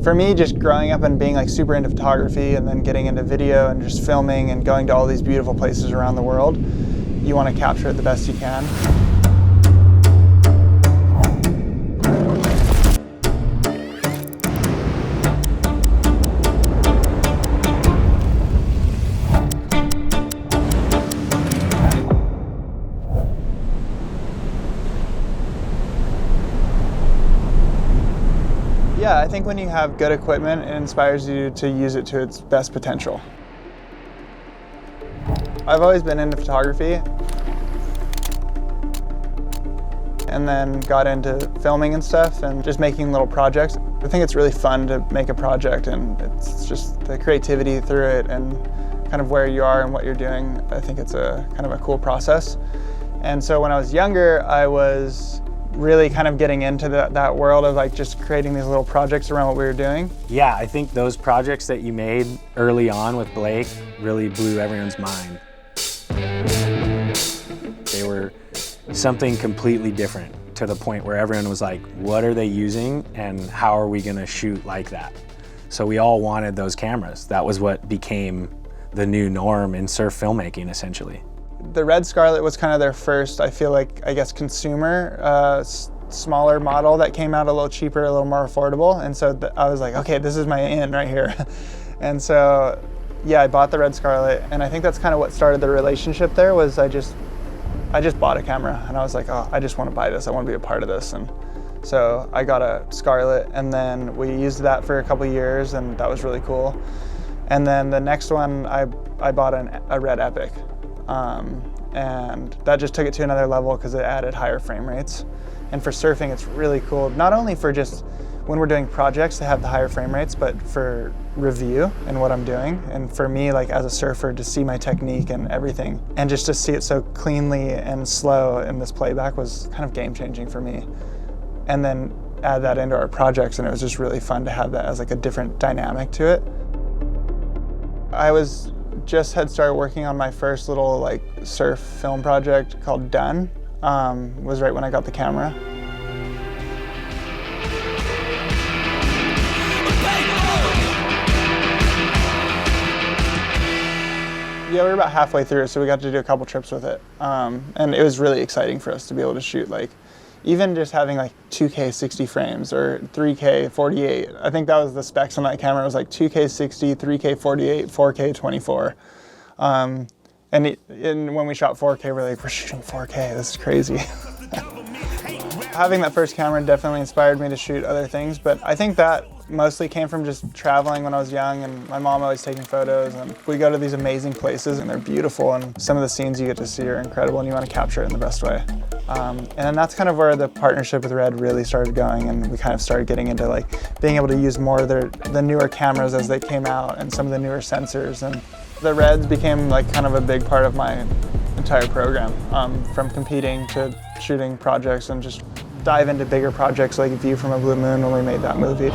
For me, just growing up and being like super into photography and then getting into video and just filming and going to all these beautiful places around the world, you want to capture it the best you can. Yeah, I think when you have good equipment, it inspires you to use it to its best potential. I've always been into photography and then got into filming and stuff and just making little projects. I think it's really fun to make a project, and it's just the creativity through it and kind of where you are and what you're doing. I think it's a kind of a cool process. And so when I was younger, I was really kind of getting into that world of like just creating these little projects around what we were doing. Yeah, I think those projects that you made early on with Blake really blew everyone's mind. They were something completely different, to the point where everyone was like, what are they using and how are we gonna shoot like that? So we all wanted those cameras. That was what became the new norm in surf filmmaking, essentially. The red Scarlet was kind of their first, I feel like, I guess, consumer, smaller model that came out a little cheaper, a little more affordable. And so I was like, okay, this is my in right here. And so, yeah, I bought the red Scarlet. And I think that's kind of what started the relationship there. Was I just bought a camera and I was like, oh, I just want to buy this. I want to be a part of this. And so I got a Scarlet, and then we used that for a couple of years, and that was really cool. And then the next one, I bought a red Epic. And that just took it to another level because it added higher frame rates. And for surfing, it's really cool, not only for just when we're doing projects to have the higher frame rates, but for review and what I'm doing. And for me, like as a surfer, to see my technique and everything, and just to see it so cleanly and slow in this playback was kind of game changing for me. And then add that into our projects, and it was just really fun to have that as like a different dynamic to it. I had started working on my first little like surf film project called Done. Was right when I got the camera. Yeah, we were about halfway through, so we got to do a couple trips with it. And it was really exciting for us to be able to shoot like, even just having like 2K 60 frames or 3K 48. I think that was the specs on that camera. It was like 2K 60, 3K 48, 4K 24. And when we shot 4K, we're like, we're shooting 4K, this is crazy. Having that first camera definitely inspired me to shoot other things, but I think that mostly came from just traveling when I was young, and my mom always taking photos, and we go to these amazing places and they're beautiful, and some of the scenes you get to see are incredible, and you want to capture it in the best way. And that's kind of where the partnership with Red really started going, and we kind of started getting into like being able to use more of the newer cameras as they came out, and some of the newer sensors, and the Reds became like kind of a big part of my entire program, from competing to shooting projects and just dive into bigger projects like View from a Blue Moon when we made that movie.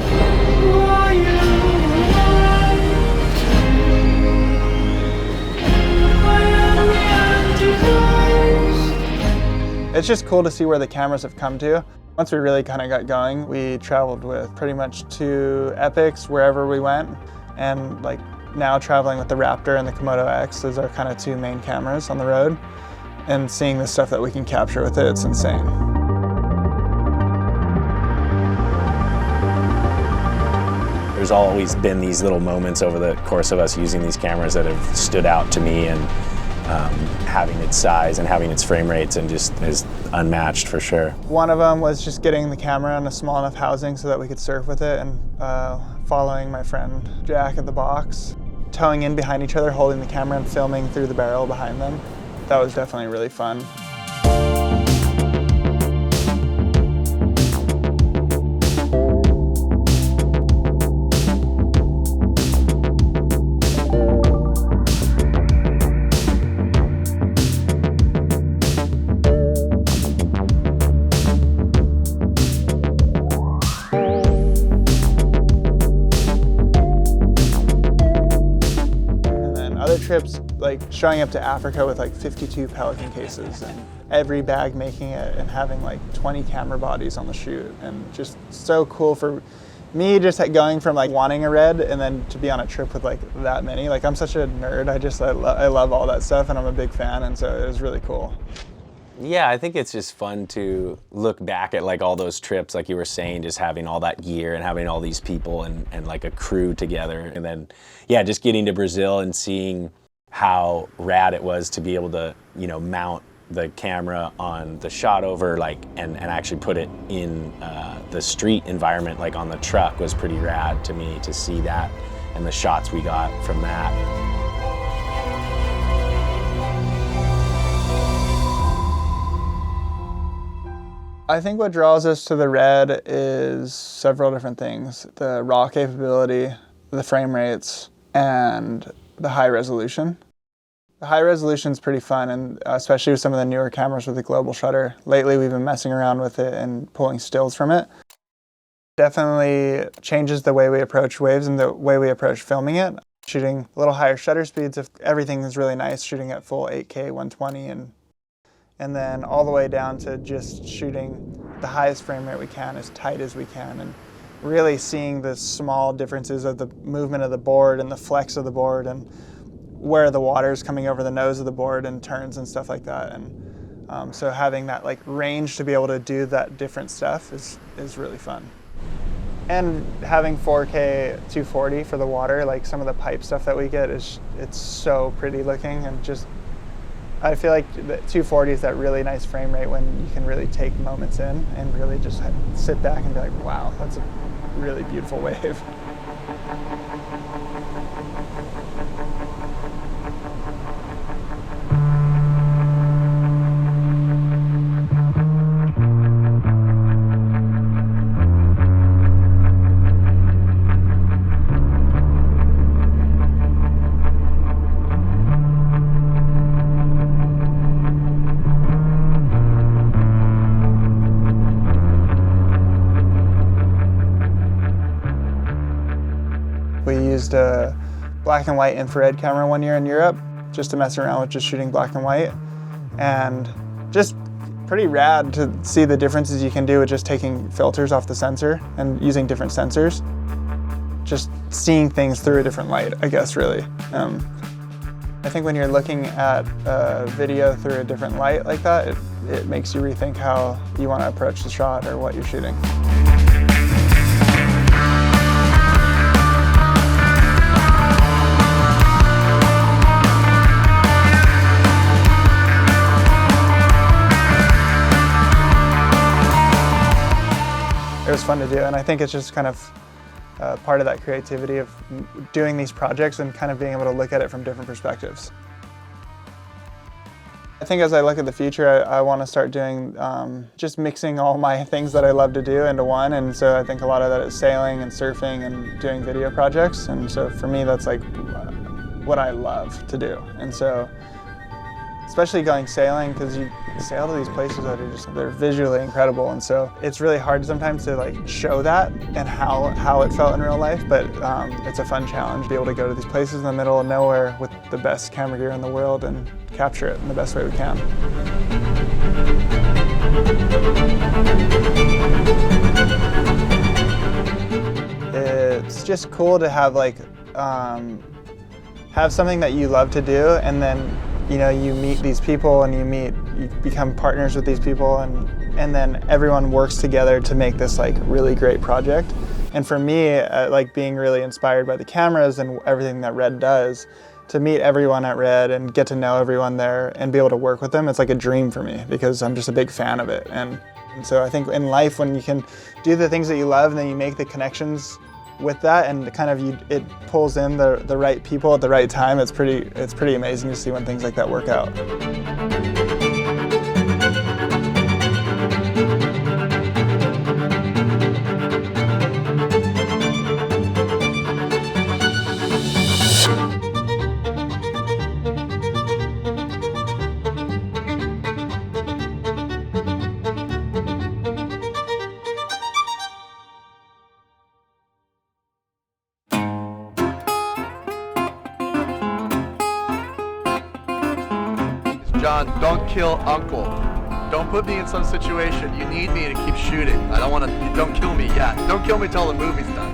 It's just cool to see where the cameras have come to. Once we really kind of got going, we traveled with pretty much 2 Epics wherever we went, and like now traveling with the Raptor and the Komodo X. Those are kind of 2 main cameras on the road, and seeing the stuff that we can capture with it, it's insane. There's always been these little moments over the course of us using these cameras that have stood out to me, and having its size and having its frame rates and just is unmatched for sure. One of them was just getting the camera in a small enough housing so that we could surf with it, and following my friend Jack at the box, towing in behind each other, holding the camera and filming through the barrel behind them. That was definitely really fun. Trips, like showing up to Africa with like 52 Pelican cases and every bag making it, and having like 20 camera bodies on the shoot, and just so cool for me just going from like wanting a red and then to be on a trip with like that many, like I'm such a nerd. I love all that stuff and I'm a big fan, and so it was really cool. Yeah, I think it's just fun to look back at like all those trips, like you were saying, just having all that gear and having all these people and like a crew together. And then, yeah, just getting to Brazil and seeing how rad it was to be able to, you know, mount the camera on the shot over, like, and actually put it in the street environment, like on the truck, was pretty rad to me to see that and the shots we got from that. I think what draws us to the red is several different things. The raw capability, the frame rates, and the high resolution. The high resolution is pretty fun, and especially with some of the newer cameras with the global shutter. Lately we've been messing around with it and pulling stills from it. Definitely changes the way we approach waves and the way we approach filming it. Shooting a little higher shutter speeds, if everything is really nice, shooting at full 8K 120, and then all the way down to just shooting the highest frame rate we can, as tight as we can, and really seeing the small differences of the movement of the board and the flex of the board and where the water is coming over the nose of the board and turns and stuff like that. And so having that like range to be able to do that different stuff is really fun. And having 4K 240 for the water, like some of the pipe stuff that we get it's so pretty looking, and just I feel like the 240 is that really nice frame rate when you can really take moments in and really just sit back and be like, wow, that's a really beautiful wave. We used a black and white infrared camera one year in Europe just to mess around with just shooting black and white, and just pretty rad to see the differences you can do with just taking filters off the sensor and using different sensors. Just seeing things through a different light, I guess, really. I think when you're looking at a video through a different light like that, it makes you rethink how you want to approach the shot or what you're shooting. It was fun to do, and I think it's just kind of part of that creativity of doing these projects and kind of being able to look at it from different perspectives. I think as I look at the future, I want to start doing, just mixing all my things that I love to do into one, and so I think a lot of that is sailing and surfing and doing video projects, and so for me that's like what I love to do. And so especially going sailing, because you sail to these places that are they're visually incredible, and so it's really hard sometimes to like show that and how it felt in real life, but it's a fun challenge to be able to go to these places in the middle of nowhere with the best camera gear in the world and capture it in the best way we can. It's just cool to have like have something that you love to do, and then you meet these people and you become partners with these people, and then everyone works together to make this like really great project. And for me, like being really inspired by the cameras and everything that Red does, to meet everyone at Red and get to know everyone there and be able to work with them, it's like a dream for me because I'm just a big fan of it. And so I think in life, when you can do the things that you love and then you make the connections with that, and kind of it pulls in the right people at the right time, it's pretty amazing to see when things like that work out. John, don't kill Uncle. Don't put me in some situation. You need me to keep shooting. I don't want to. Don't kill me yet. Don't kill me till the movie's done.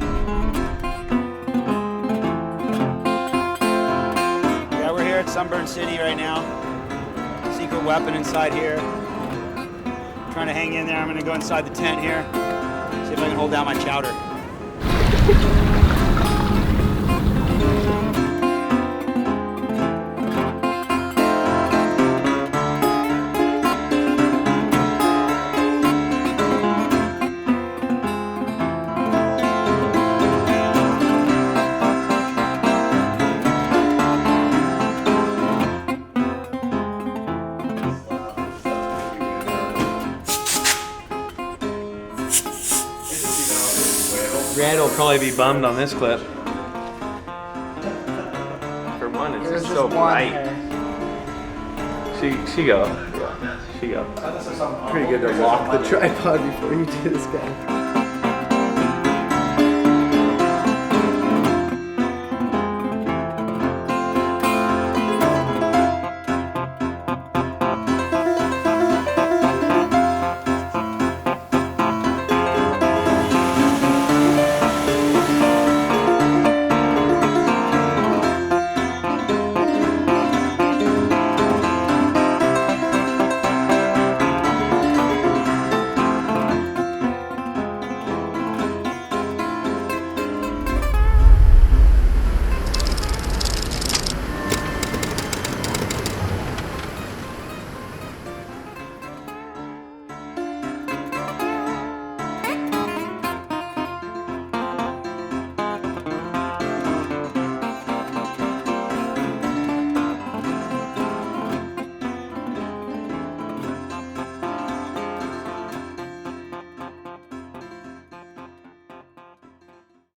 Yeah, we're here at Sunburn City right now. Secret weapon inside here. Trying to hang in there. I'm gonna go inside the tent here. See if I can hold down my chowder. Rand will probably be bummed on this clip. For one, it's just so bright. She go. Yeah, she go. Pretty good to lock the tripod before you do this guy.